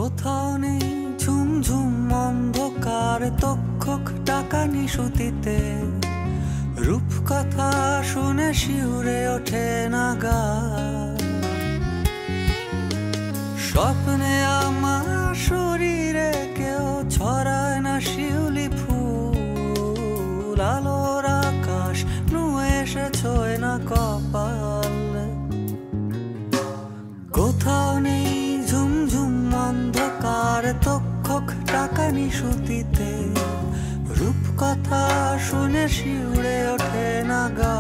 কোথাও নেই ঝুমঝুম অন্ধকার তক্ষক ডাকা নিশুতিতে রূপকথা শুনে শিউরে ওঠে না গা। স্বপ্নে আমার শরীরে কেউ ছড়ায় না শিউলি ফুল, আলোর আকাশ নুয়ে এসে ছোঁয় না কপাল। কোথাও নেই ঝুমঝুম অন্ধকার তক্ষক ডাকা নিশুতিতে রূপকথা শুনে শিউরে ওঠে না গা।